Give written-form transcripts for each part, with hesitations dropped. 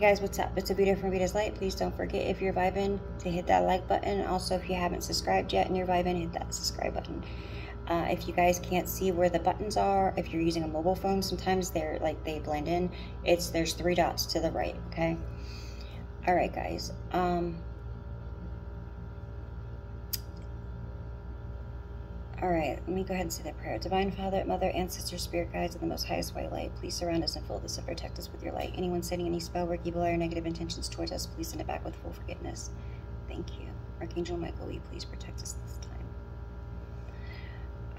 guys, what's up? It's a beautiful from Vita's Light. Please don't forget, if you're vibing, to hit that like button. Also, if you haven't subscribed yet and you're vibing, hit that subscribe button. If you guys can't see where the buttons are, if you're using a mobile phone, sometimes they're like they blend in. There's 3 dots to the right. Okay. All right, guys. All right, let me go ahead and say that prayer. Divine Father, Mother, Ancestors, Spirit Guides, and the Most Highest White Light, please surround us and fill us and protect us with your light. Anyone sending any spell work, evil, or negative intentions towards us, please send it back with full forgiveness. Thank you. Archangel Michael, will you please protect us this time?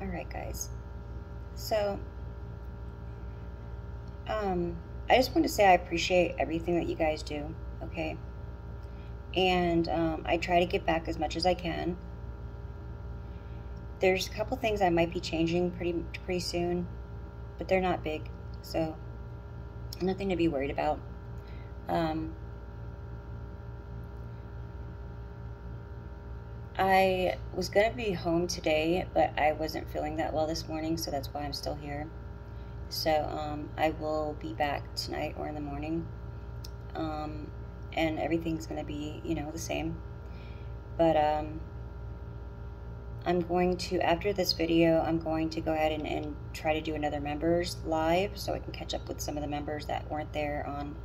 All right, guys. So, I just want to say I appreciate everything that you guys do, okay? And I try to give back as much as I can. There's a couple things I might be changing pretty soon, but they're not big, so nothing to be worried about. I was gonna be home today, but I wasn't feeling that well this morning, so that's why I'm still here. So I will be back tonight or in the morning, and everything's gonna be, you know, the same. But I'm going to, after this video, I'm going to go ahead and try to do another members live so I can catch up with some of the members that weren't there on,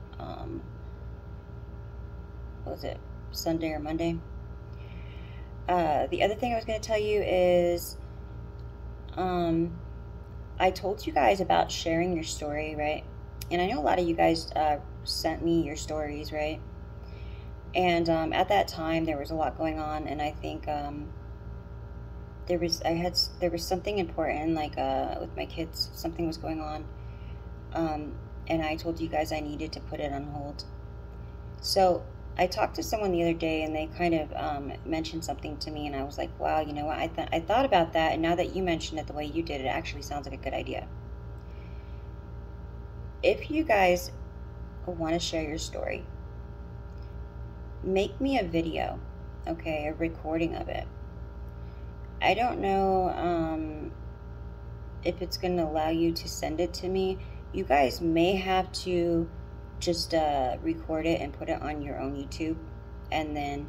what was it, Sunday or Monday? The other thing I was going to tell you is, I told you guys about sharing your story, right? And I know a lot of you guys sent me your stories, right? And at that time, there was a lot going on, and I think there was something important, like with my kids, something was going on, and I told you guys I needed to put it on hold. So I talked to someone the other day, and they kind of mentioned something to me, and I was like, wow, you know what, I thought about that, and now that you mentioned it the way you did, it actually sounds like a good idea. If you guys want to share your story, make me a video, okay, a recording of it. I don't know if it's going to allow you to send it to me. You guys may have to just record it and put it on your own YouTube, and then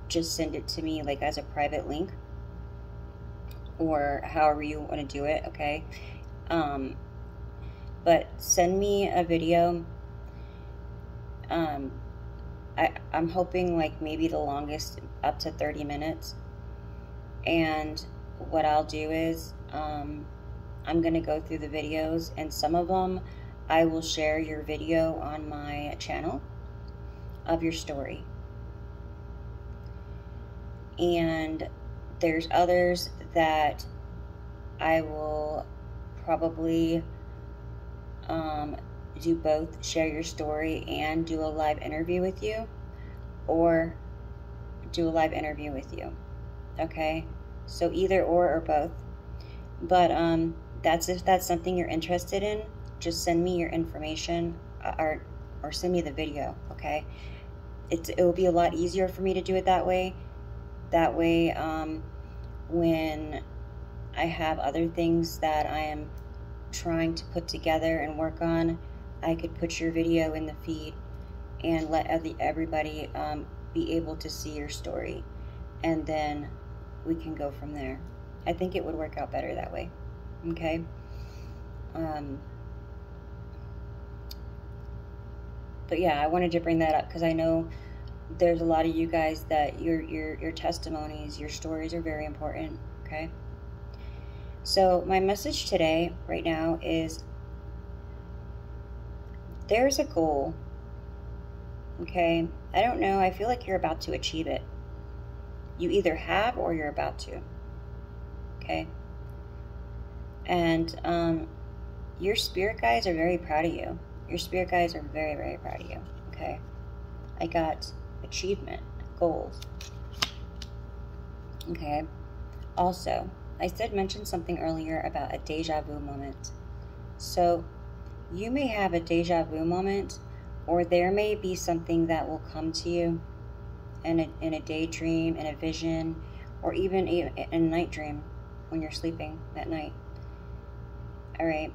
just send it to me like as a private link, or however you want to do it, okay? But send me a video. I'm hoping like maybe the longest up to 30 minutes. And what I'll do is I'm going to go through the videos, and some of them I will share your video on my channel of your story. And there's others that I will probably do both, share your story and do a live interview with you, or do a live interview with you. Okay, so either or both. But that's if that's something you're interested in. Just send me your information, or send me the video. Okay, it will be a lot easier for me to do it that way. That way, when I have other things that I am trying to put together and work on, I could put your video in the feed and let everybody be able to see your story, and then we can go from there. I think it would work out better that way. Okay. But yeah, I wanted to bring that up because I know there's a lot of you guys that your testimonies, your stories are very important. Okay. So my message today, right now, is there's a goal. Okay. I don't know. I feel like you're about to achieve it. You either have or you're about to. Okay. And your spirit guides are very proud of you. Your spirit guides are very, very proud of you. Okay. I got achievement, goals. Okay. Also, I mentioned something earlier about a deja vu moment. So you may have a deja vu moment, or there may be something that will come to you in a daydream, in a vision, or even in a night dream when you're sleeping at night. All right.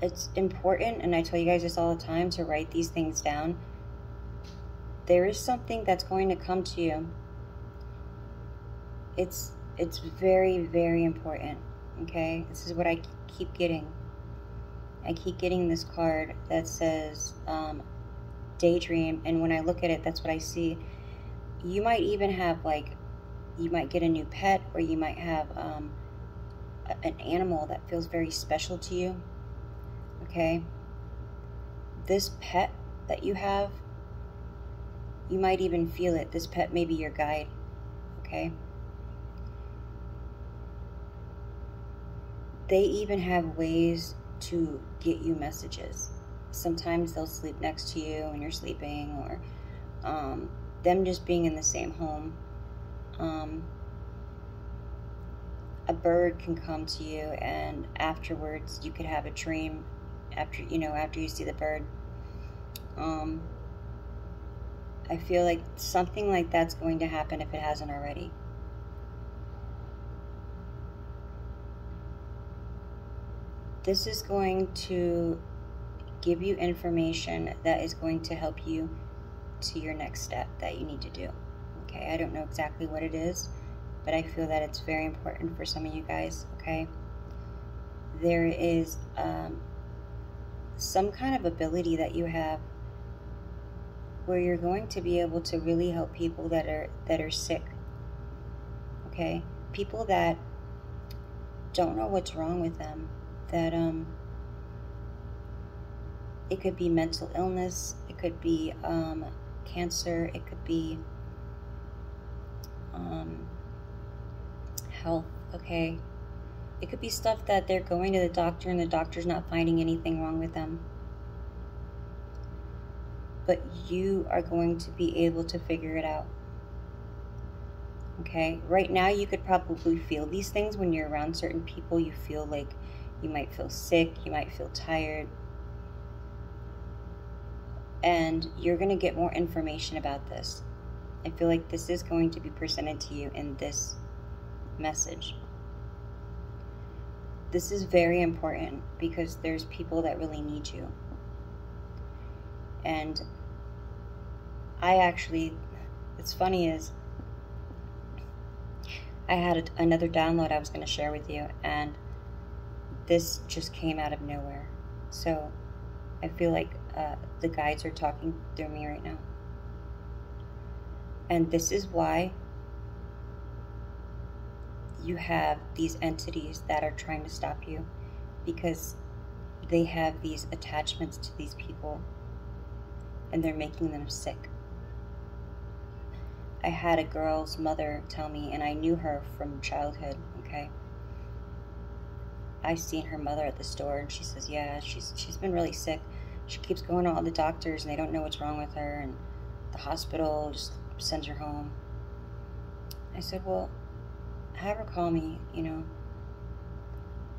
it's important, and I tell you guys this all the time, to write these things down. There is something that's going to come to you. It's very, very important, okay? This is what I keep getting. I keep getting this card that says daydream, and when I look at it, that's what I see. You might even have, like, you might get a new pet, or you might have an animal that feels very special to you, okay? This pet that you have, you might even feel it. This pet may be your guide, okay? They even have ways to get you messages. Sometimes they'll sleep next to you when you're sleeping, or them just being in the same home. A bird can come to you, and afterwards you could have a dream after you see the bird. I feel like something like that's going to happen if it hasn't already. This is going to give you information that is going to help you to your next step that you need to do. Okay, I don't know exactly what it is, but I feel that it's very important for some of you guys, okay? There is some kind of ability that you have where you're going to be able to really help people that are sick, okay? People that don't know what's wrong with them, that it could be mental illness, it could be cancer, it could be health, okay? It could be stuff that they're going to the doctor and the doctor's not finding anything wrong with them. But you are going to be able to figure it out. Okay? Right now you could probably feel these things when you're around certain people. You feel like you might feel sick, you might feel tired. And you're going to get more information about this. I feel like this is going to be presented to you in this message. This is very important because there's people that really need you. And it's funny is, I had another download I was going to share with you, and this just came out of nowhere. So I feel like the guides are talking through me right now. And this is why you have these entities that are trying to stop you, because they have these attachments to these people and they're making them sick. I had a girl's mother tell me, and I knew her from childhood, okay? I seen her mother at the store, and she says, yeah, she's been really sick. She keeps going to all the doctors and they don't know what's wrong with her, and the hospital just sends her home. I said, well, have her call me,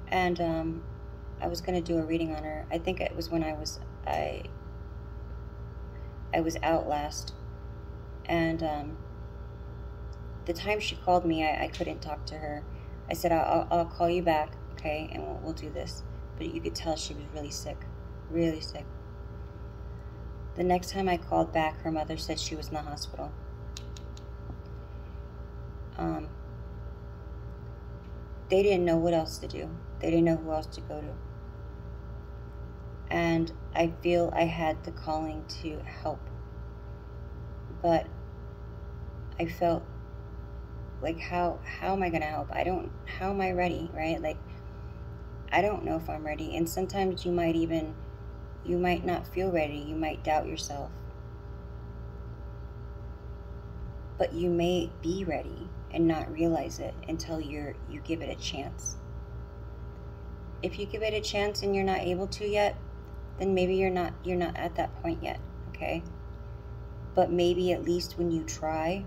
And I was going to do a reading on her. I think it was when I was out last. And the time she called me, I couldn't talk to her. I said, I'll call you back, okay, and we'll do this. But you could tell she was really sick, really sick. The next time I called back, her mother said she was in the hospital. They didn't know what else to do. They didn't know who else to go to. And I feel I had the calling to help. But I felt like, how am I going to help? How am I ready, right? Like, I don't know if I'm ready. And sometimes you might not feel ready. You might doubt yourself. But you may be ready and not realize it until you give it a chance. If you give it a chance and you're not able to yet, then maybe you're not at that point yet, okay? But maybe at least when you try,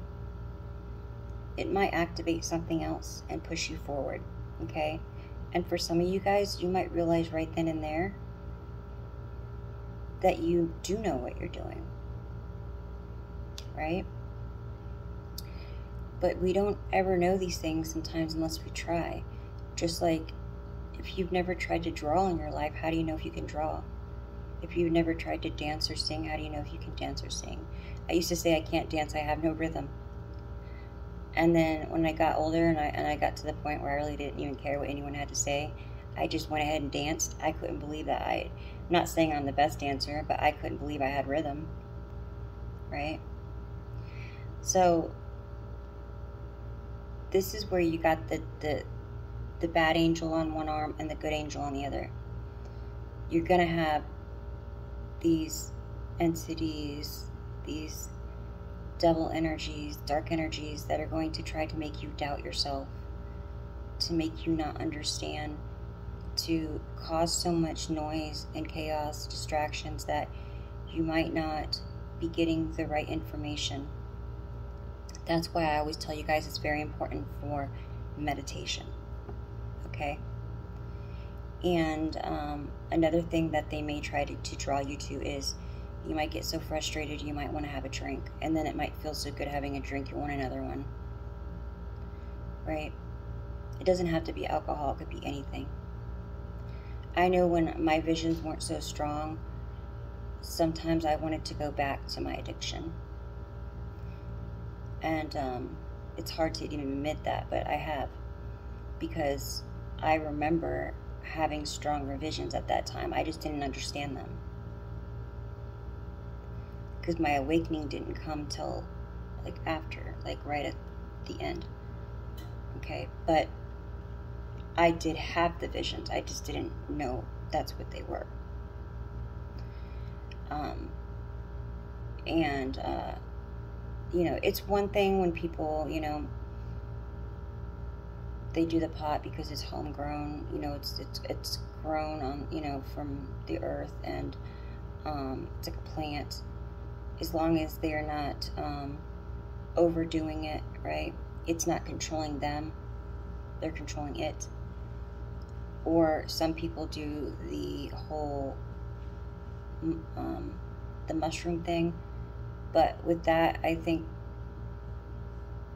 it might activate something else and push you forward, okay? And for some of you guys, you might realize right then and there that you do know what you're doing, right? But we don't ever know these things sometimes unless we try. Just like If you've never tried to draw in your life, how do you know if you can draw? If you've never tried to dance or sing, how do you know if you can dance or sing? I used to say I can't dance, I have no rhythm. And then when I got older and I got to the point where I really didn't even care what anyone had to say, I just went ahead and danced. I couldn't believe that I'm not saying I'm the best dancer, but I couldn't believe I had rhythm, right? So this is where you got the bad angel on one arm and the good angel on the other. You're going to have these entities, these devil energies, dark energies that are going to try to make you doubt yourself, to make you not understand, to cause so much noise and chaos, distractions, that you might not be getting the right information. That's why I always tell you guys it's very important for meditation, okay? And another thing that they may try to draw you to is you might get so frustrated you might want to have a drink, and then it might feel so good having a drink you want another one, right? It doesn't have to be alcohol, it could be anything. I know when my visions weren't so strong, sometimes I wanted to go back to my addiction. And it's hard to even admit that, but I have, because I remember having stronger visions at that time. I just didn't understand them, because my awakening didn't come till like after, like right at the end. Okay, but I did have the visions. I just didn't know that's what they were. You know, it's one thing when people, you know, they do the pot because it's homegrown. You know, it's grown on, you know, from the earth, and it's like a plant. As long as they're not overdoing it, right? It's not controlling them; they're controlling it. Or some people do the whole the mushroom thing, but with that, I think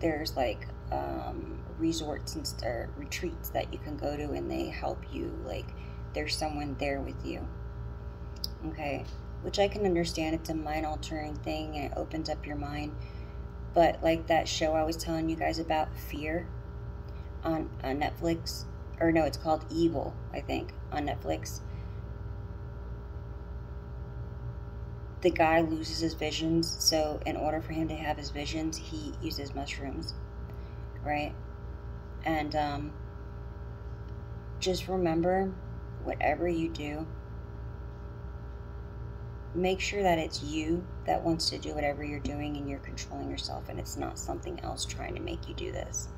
there's like resorts and retreats that you can go to, and they help you, like there's someone there with you, okay? Which I can understand. It's a mind altering thing, and it opens up your mind. But like that show I was telling you guys about, Fear, on Netflix, or no, it's called Evil, I think, on Netflix. The guy loses his visions, so in order for him to have his visions, he uses mushrooms, right? And just remember, whatever you do, make sure that it's you that wants to do whatever you're doing, and you're controlling yourself, and it's not something else trying to make you do this,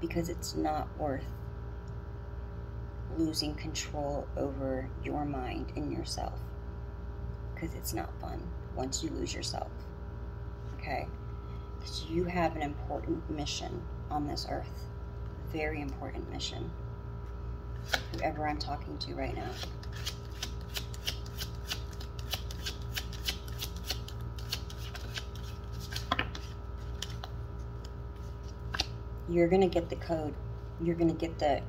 because it's not worth losing control over your mind and yourself, because it's not fun once you lose yourself, okay? Because you have an important mission on this earth, very important mission, whoever I'm talking to right now. You're gonna get the code. You're gonna get the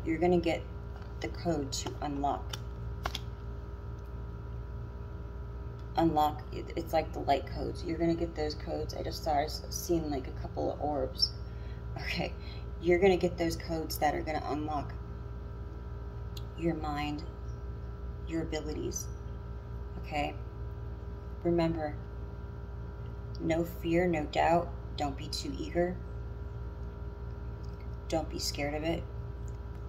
code to unlock. It's like the light codes. You're gonna get those codes. I just started seeing like a couple of orbs. Okay, you're gonna get those codes that are gonna unlock your mind, your abilities. Okay, remember, no fear, no doubt. Don't be too eager. Don't be scared of it.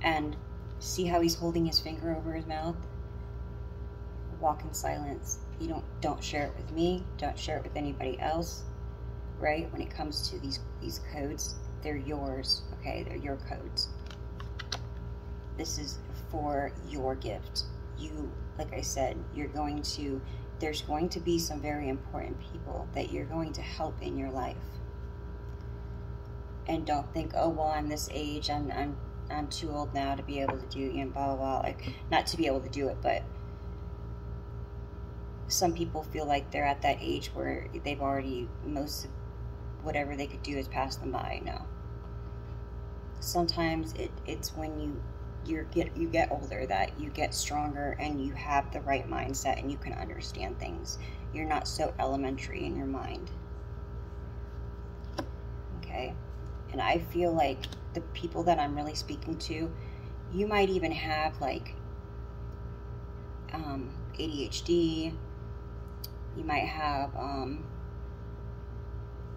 And see how he's holding his finger over his mouth? Walk in silence. You don't share it with me. Don't share it with anybody else, right? When it comes to these codes, they're yours, okay? They're your codes. This is for your gift. You, like I said, there's going to be some very important people that you're going to help in your life. And don't think, oh, well, I'm this age, I'm too old now to be able to do, you know, blah, blah, blah. Like, not to be able to do it, but some people feel like they're at that age where they've already, most of whatever they could do has passed them by. No. Sometimes it's when you you get older, that you get stronger and you have the right mindset and you can understand things. You're not so elementary in your mind. Okay? And I feel like the people that I'm really speaking to, you might even have like ADHD. You might have,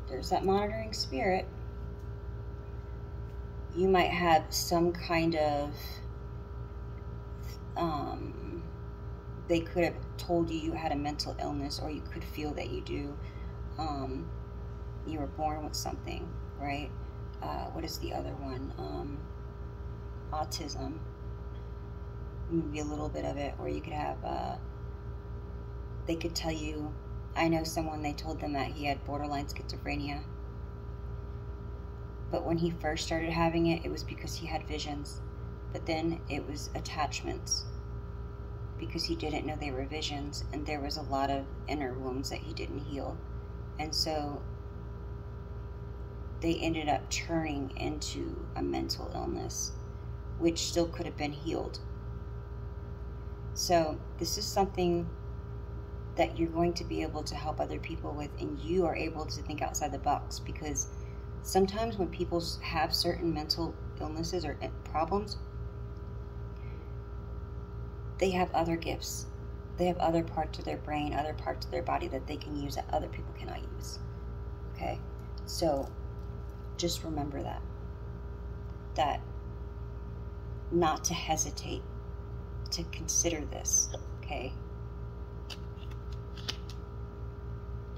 there's that monitoring spirit. You might have some kind of, they could have told you you had a mental illness, or you could feel that you do. You were born with something, right? What is the other one? Autism. Maybe a little bit of it, or you could have, they could tell you, I know someone, they told them that he had borderline schizophrenia. But when he first started having it, it was because he had visions. But then it was attachments, because he didn't know they were visions, and there was a lot of inner wounds that he didn't heal. And so they ended up turning into a mental illness, which still could have been healed. So this is something that you're going to be able to help other people with, and you are able to think outside the box, because sometimes when people have certain mental illnesses or problems, they have other gifts. They have other parts of their brain, other parts of their body that they can use that other people cannot use. Okay? So just remember that not to hesitate to consider this, okay?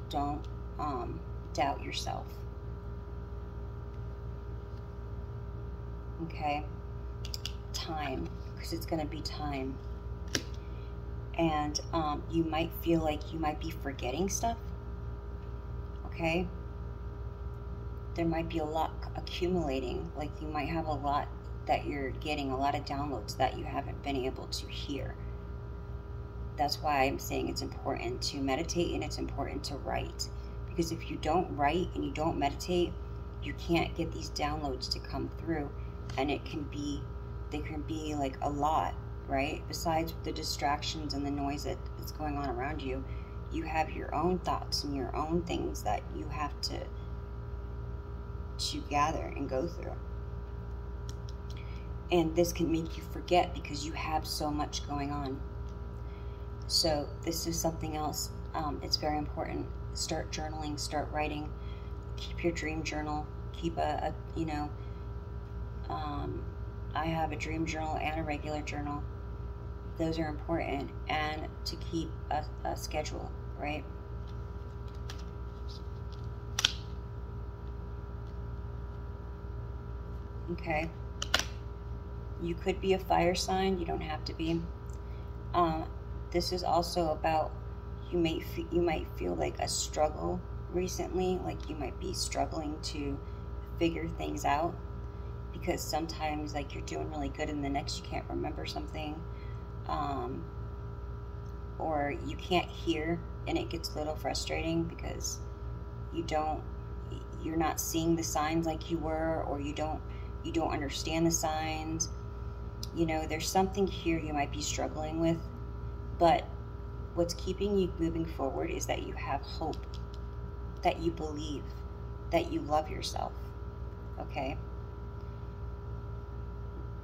Don't doubt yourself. Okay? Time, because it's going to be time. And you might feel like you might be forgetting stuff. Okay? There might be a lot accumulating, like you might have a lot that you're getting, a lot of downloads that you haven't been able to hear. That's why I'm saying it's important to meditate and it's important to write. Because if you don't write and you don't meditate, you can't get these downloads to come through. And they can be like a lot, right? Besides the distractions and the noise that's going on around you, you have your own thoughts and your own things that you have to gather and go through. And this can make you forget because you have so much going on. So this is something else. It's very important. Start journaling, start writing, keep your dream journal, keep I have a dream journal and a regular journal. Those are important, and to keep a schedule, right? Okay. You could be a fire sign. You don't have to be. This is also about, you might feel like a struggle recently, like you might be struggling to figure things out, because sometimes like you're doing really good and the next you can't remember something, or you can't hear and it gets a little frustrating because you're not seeing the signs like you were, or you don't understand the signs. There's something here you might be struggling with, but what's keeping you moving forward is that you have hope, that you believe, that you love yourself. Okay?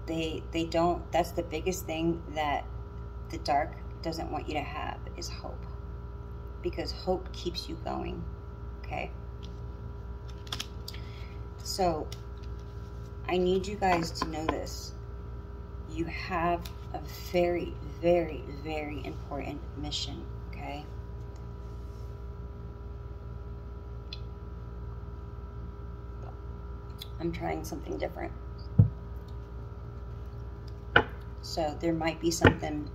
They don't, that's the biggest thing that the dark doesn't want you to have, is hope. Because hope keeps you going. Okay? So, I need you guys to know this. You have a very, very, very important mission, okay? I'm trying something different. So there might be something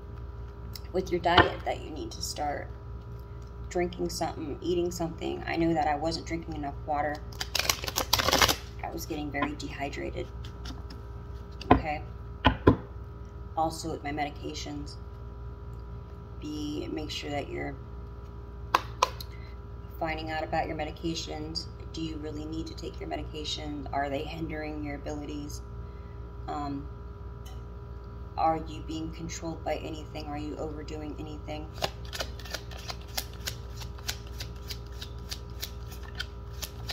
with your diet that you need to start drinking something, eating something. I know that I wasn't drinking enough water. I was getting very dehydrated, okay? Also with my medications, make sure that you're finding out about your medications. Do you really need to take your medications? Are they hindering your abilities? Are you being controlled by anything? Are you overdoing anything?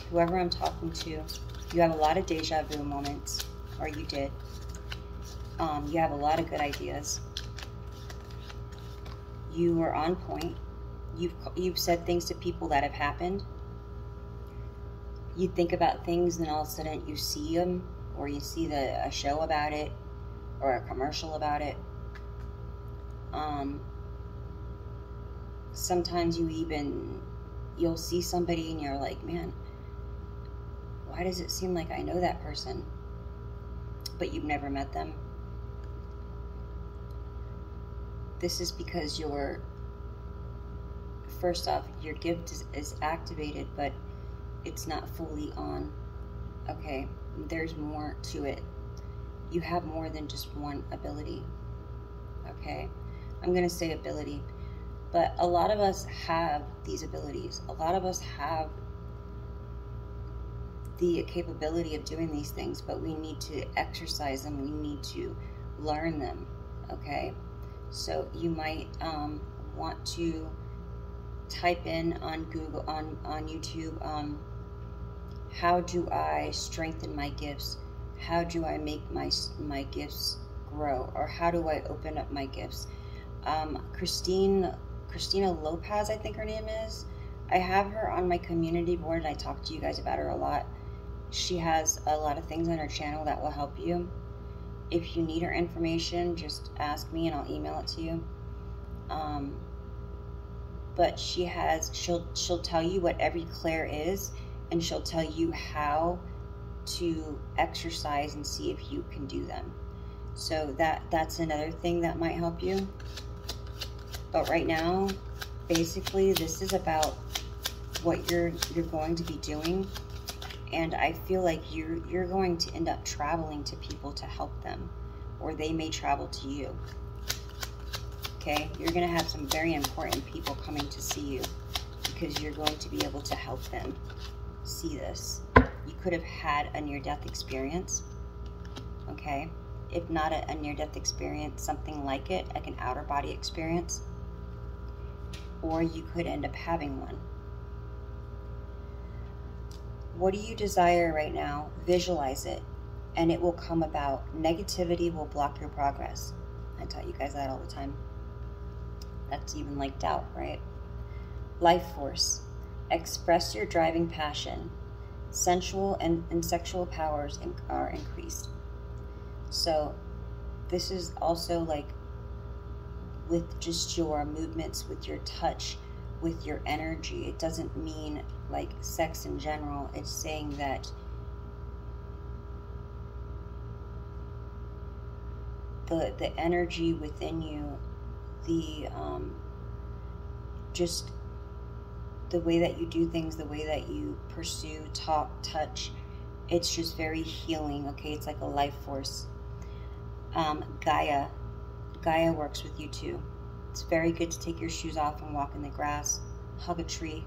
Whoever I'm talking to, you have a lot of deja vu moments, or you did. You have a lot of good ideas. You are on point. You've said things to people that have happened. You think about things, and all of a sudden you see them, or you see a show about it, or a commercial about it. Sometimes you'll see somebody and you're like, man, why does it seem like I know that person? But you've never met them. This is because first off, your gift is activated, but it's not fully on. Okay, there's more to it. You have more than just one ability. Okay, I'm gonna say ability, but a lot of us have these abilities. A lot of us have the capability of doing these things, but we need to exercise them. We need to learn them. Okay, so you might want to type in on Google, on YouTube, how do I strengthen my gifts? How do I make my gifts grow? Or how do I open up my gifts? Christina Lopez, I think her name is. I have her on my community board, and I talk to you guys about her a lot. She has a lot of things on her channel that will help you. If you need her information, just ask me and I'll email it to you. But she'll tell you what every clair is, and she'll tell you how to exercise and see if you can do them. So that's another thing that might help you. But right now, basically, this is about what you're going to be doing, and I feel like you're going to end up traveling to people to help them, or they may travel to you. Okay, you're going to have some very important people coming to see you because you're going to be able to help them see this. You could have had a near-death experience, okay? If not a near-death experience, something like it, like an outer-body experience, or you could end up having one. What do you desire right now? Visualize it, and it will come about. Negativity will block your progress. I tell you guys that all the time. That's even like doubt, right? Life force. Express your driving passion. Sensual and sexual powers are increased. So this is also like with just your movements, with your touch, with your energy. It doesn't mean like sex in general. It's saying that the energy within you, just the way that you do things, the way that you pursue, talk, touch, it's just very healing. Okay, it's like a life force. Gaia works with you too. It's very good to take your shoes off and walk in the grass, hug a tree.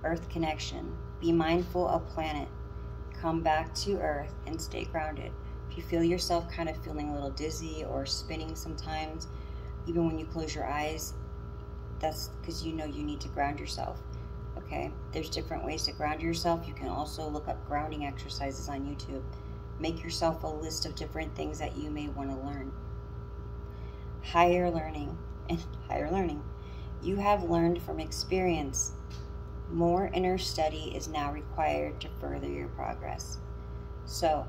Earth connection. Be mindful of planet. Come back to earth and stay grounded. If you feel yourself kind of feeling a little dizzy or spinning sometimes, even when you close your eyes, that's because you know you need to ground yourself. Okay, there's different ways to ground yourself. You can also look up grounding exercises on YouTube. Make yourself a list of different things that you may want to learn. Higher learning and higher learning. You have learned from experience. More inner study is now required to further your progress. So,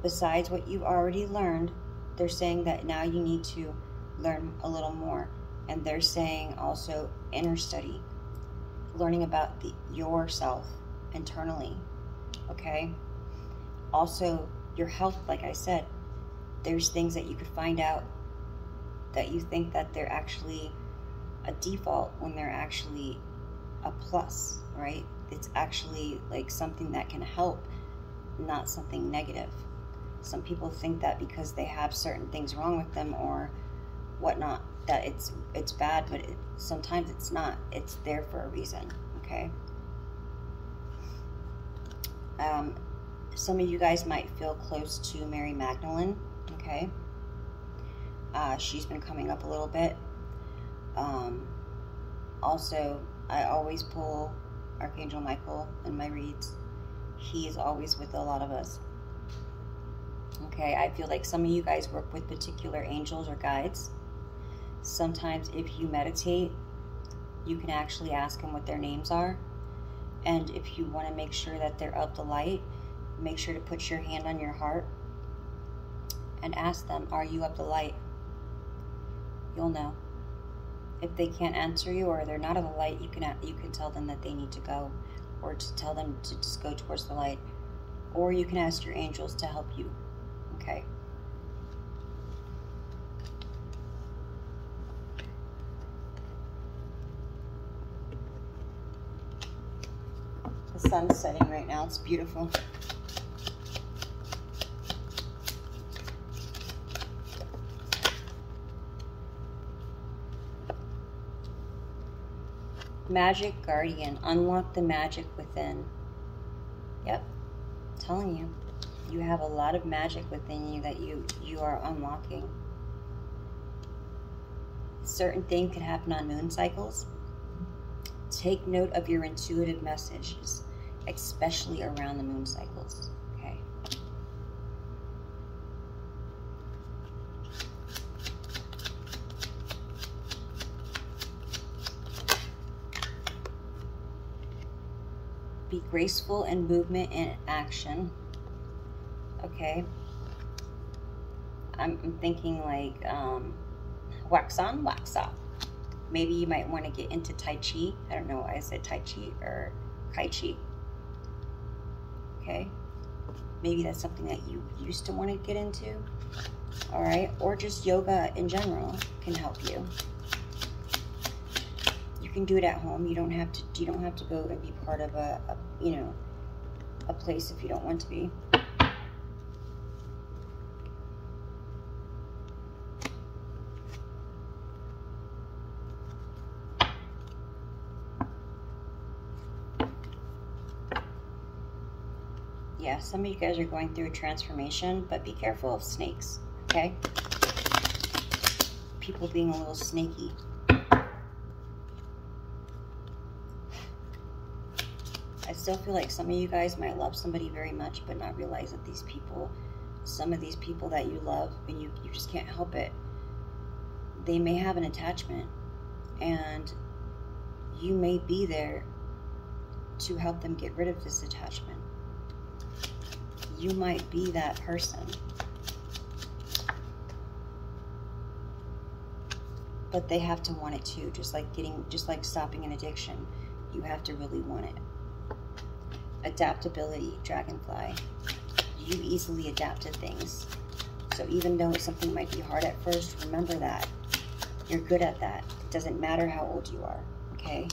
besides what you've already learned, they're saying that now you need to learn a little more. And they're saying also inner study, learning about yourself internally, okay? Also, your health, like I said, there's things that you could find out that you think that they're actually a default when they're actually a plus, right? It's actually like something that can help, not something negative. Some people think that because they have certain things wrong with them or whatnot, that it's bad, but sometimes it's not. It's there for a reason, okay? Some of you guys might feel close to Mary Magdalene, okay? She's been coming up a little bit. Also, I always pull Archangel Michael in my reads. He is always with a lot of us. Okay, I feel like some of you guys work with particular angels or guides. Sometimes if you meditate, you can actually ask them what their names are. And if you want to make sure that they're of the light, make sure to put your hand on your heart and ask them, are you of the light? You'll know. If they can't answer you or they're not of the light, you can tell them that they need to go, or to tell them to just go towards the light. Or you can ask your angels to help you. Okay. The sun's setting right now. It's beautiful. Magic Guardian. Unlock the magic within. Yep. I'm telling you. You have a lot of magic within you that you are unlocking. Certain things can happen on moon cycles. Take note of your intuitive messages, especially around the moon cycles. Okay. Be graceful in movement and action. Okay. I'm thinking like wax on, wax off. Maybe you might want to get into Tai Chi. I don't know why I said Tai Chi or Kai Chi. Okay. Maybe that's something that you used to want to get into. All right. Or just yoga in general can help you. You can do it at home. You don't have to go and be part of a place if you don't want to be. Yeah, some of you guys are going through a transformation, but be careful of snakes, okay? People being a little snaky. I still feel like some of you guys might love somebody very much, but not realize that these people, some of these people that you love, and you just can't help it, they may have an attachment, and you may be there to help them get rid of this attachment. You might be that person. But they have to want it too, just like stopping an addiction. You have to really want it. Adaptability, Dragonfly. You easily adapt to things. So even though something might be hard at first, remember that. You're good at that. It doesn't matter how old you are, okay?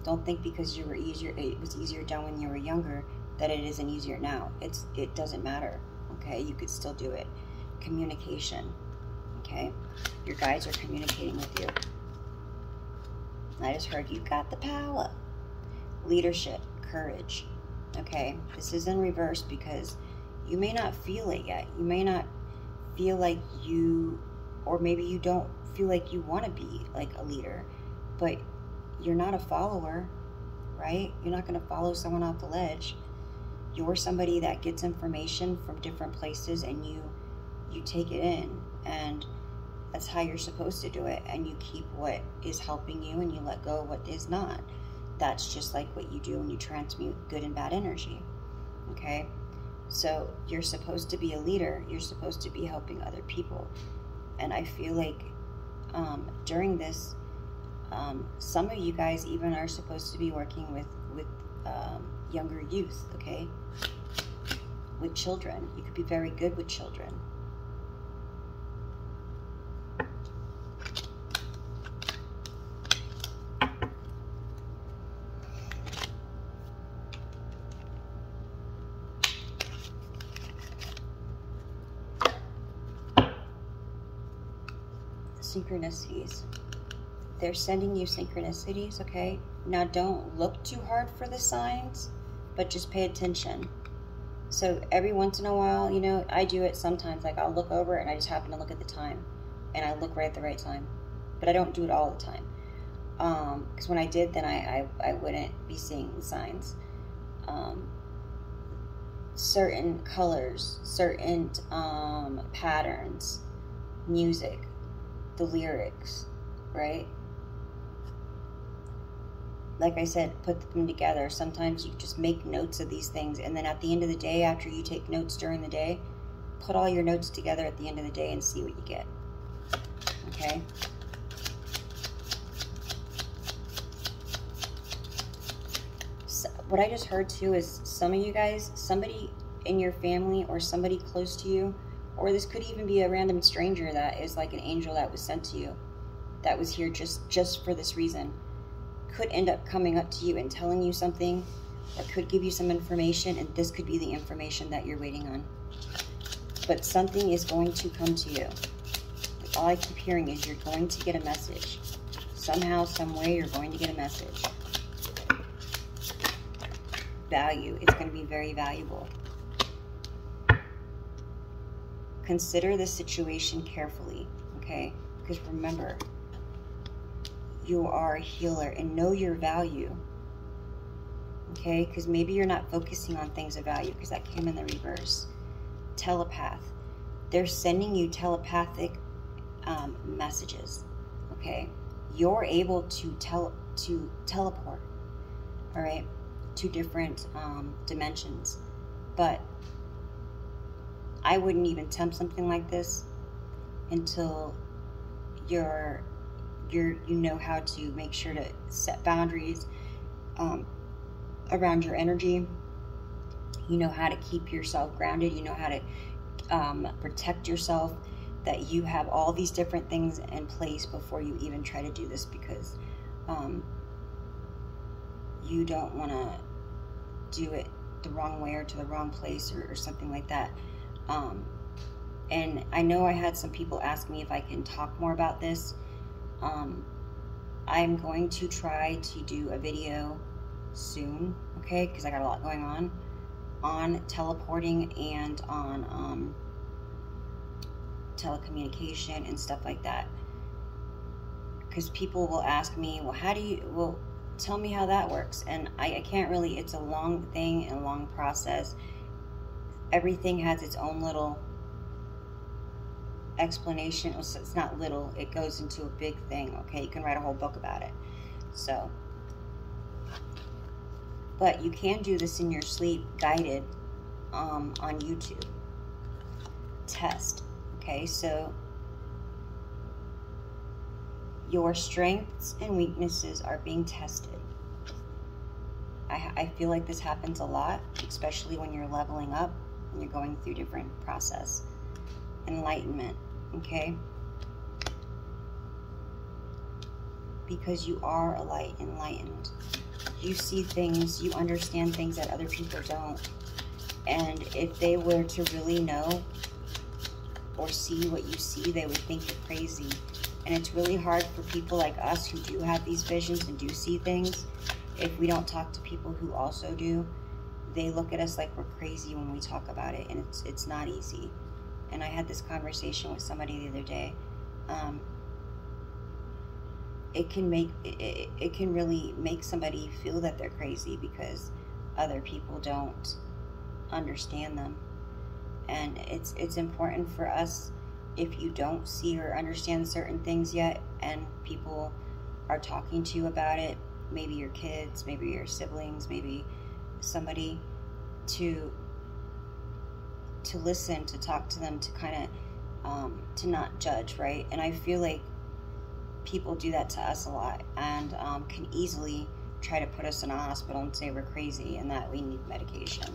Don't think because it was easier done when you were younger, that it isn't easier now. It doesn't matter, okay? You could still do it. Communication, okay? Your guides are communicating with you. I just heard you got the power. Leadership, courage, okay? This is in reverse because you may not feel it yet. You may not feel like or maybe you don't feel like you want to be like a leader, but you're not a follower, right? You're not going to follow someone off the ledge. You're somebody that gets information from different places and you take it in, and that's how you're supposed to do it, and you keep what is helping you and you let go of what is not. That's just like what you do when you transmute good and bad energy, okay? So you're supposed to be a leader. You're supposed to be helping other people, and I feel like during this, some of you guys even are supposed to be working with younger youth, okay? With children. You could be very good with children. Synchronicities. They're sending you synchronicities, okay? Now don't look too hard for the signs, but just pay attention. So every once in a while, I do it sometimes, like I'll look over and I just happen to look at the time. and I look right at the right time. But I don't do it all the time. Because when I did, then I wouldn't be seeing signs. Certain colors, certain patterns, music, the lyrics, right? Like I said, put them together. Sometimes you just make notes of these things, and then at the end of the day, after you take notes during the day, put all your notes together at the end of the day and see what you get. Okay? So what I just heard too is some of you guys, somebody in your family or somebody close to you, or this could even be a random stranger that is like an angel that was sent to you, that was here just for this reason, could end up coming up to you and telling you something, or could give you some information, and this could be the information that you're waiting on. But something is going to come to you. All I keep hearing is you're going to get a message. Somehow, some way, you're going to get a message. Value. It's going to be very valuable. Consider the situation carefully, okay? Because remember, you are a healer, and know your value, okay? Because maybe you're not focusing on things of value, because that came in the reverse. Telepath. They're sending you telepathic messages, okay? You're able to teleport, all right, to different dimensions, but I wouldn't even attempt something like this until you know how to make sure to set boundaries around your energy. You know how to keep yourself grounded. You know how to protect yourself, that you have all these different things in place before you even try to do this, because you don't want to do it the wrong way or to the wrong place or something like that. And I know I had some people ask me if I can talk more about this. I'm going to try to do a video soon, okay, because I got a lot going on teleporting and on telecommunication and stuff like that. Because people will ask me, well, tell me how that works. And I can't really, it's a long thing and a long process. Everything has its own little explanation. It's not little, it goes into a big thing, okay? You can write a whole book about it. So, but you can do this in your sleep, guided, on YouTube. Test, okay? So, your strengths and weaknesses are being tested. I feel like this happens a lot, especially when you're leveling up and you're going through different process. Enlightenment, okay? Because you are enlightened. You see things, you understand things that other people don't. And if they were to really know or see what you see, they would think you're crazy. And it's really hard for people like us who do have these visions and do see things. If we don't talk to people who also do, they look at us like we're crazy when we talk about it, and it's not easy. And I had this conversation with somebody the other day. It can really make somebody feel that they're crazy because other people don't understand them. And it's important for us, if you don't see or understand certain things yet, and people are talking to you about it, maybe your kids, maybe your siblings, maybe somebody, to listen, to talk to them, to kind of to not judge, right? And I feel like people do that to us a lot, and can easily try to put us in a hospital and say we're crazy and that we need medication.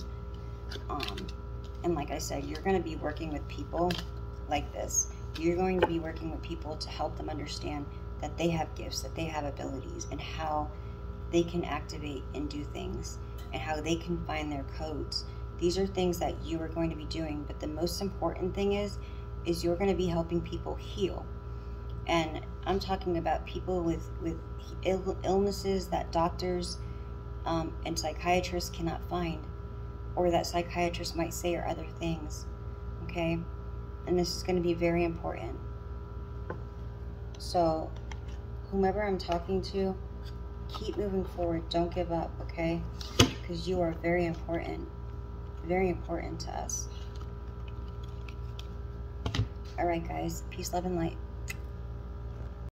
And like I said, you're going to be working with people like this. You're going to be working with people to help them understand that they have gifts, that they have abilities, and how they can activate and do things, and how they can find their codes. These are things that you are going to be doing, but the most important thing is you're going to be helping people heal. And I'm talking about people with illnesses that doctors and psychiatrists cannot find, or that psychiatrists might say are other things, okay? And this is going to be very important. So whomever I'm talking to, keep moving forward. Don't give up, okay? Because you are very important to us. All right, guys. Peace, love, and light.